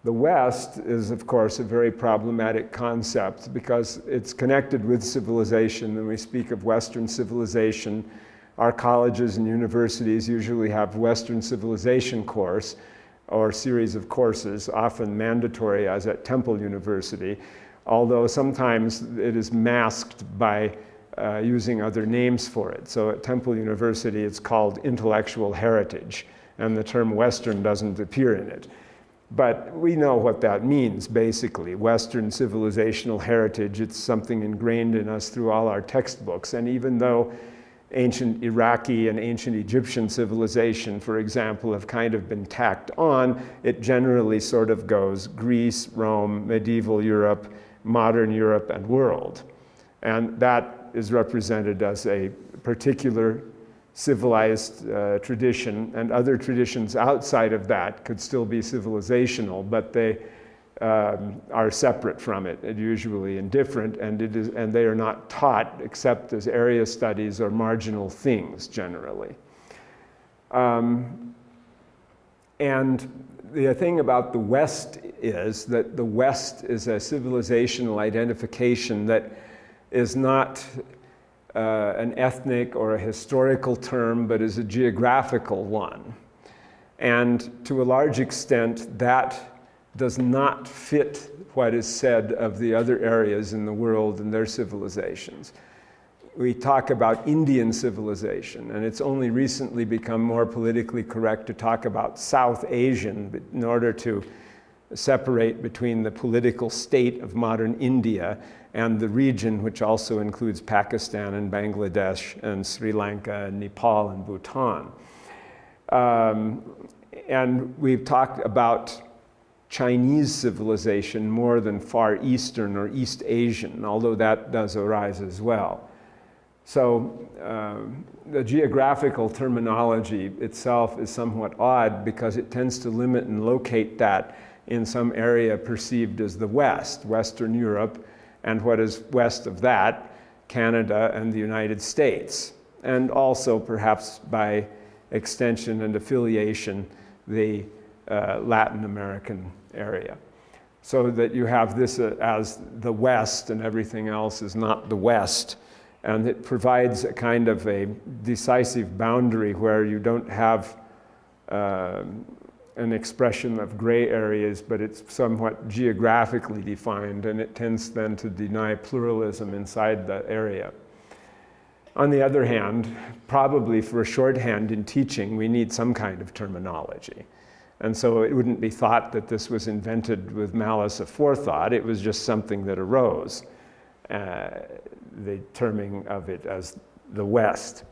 The West is, of course, a very problematic concept because it's connected with civilization. When we speak of Western civilization, our colleges and universities usually have Western civilization course or series of courses, often mandatory as at Temple University, although sometimes it is masked by using other names for it. So at Temple University it's called intellectual heritage, and the term Western doesn't appear in it. But we know what that means, basically. Western civilizational heritage, it's something ingrained in us through all our textbooks. And even though ancient Iraqi and ancient Egyptian civilization, for example, have kind of been tacked on, it generally sort of goes Greece, Rome, medieval Europe, modern Europe, and world. And that is represented as a particular civilized tradition, and other traditions outside of that could still be civilizational, but they are separate from it and usually indifferent, and they are not taught except as area studies or marginal things generally. And the thing about the West is that the West is a civilizational identification that is not an ethnic or a historical term, but is a geographical one. And to a large extent, that does not fit what is said of the other areas in the world and their civilizations. We talk about Indian civilization, and it's only recently become more politically correct to talk about South Asian in order to separate between the political state of modern India and the region, which also includes Pakistan and Bangladesh and Sri Lanka and Nepal and Bhutan. And we've talked about Chinese civilization more than Far Eastern or East Asian, although that does arise as well. So the geographical terminology itself is somewhat odd because it tends to limit and locate that in some area perceived as the West, Western Europe, and what is west of that, Canada and the United States, and also perhaps by extension and affiliation, the Latin American area. So that you have this as the West and everything else is not the West. And it provides a kind of a decisive boundary where you don't have an expression of gray areas, but it's somewhat geographically defined, and it tends then to deny pluralism inside the area. On the other hand, probably for a shorthand in teaching, we need some kind of terminology. And so it wouldn't be thought that this was invented with malice aforethought, it was just something that arose, the terming of it as the West.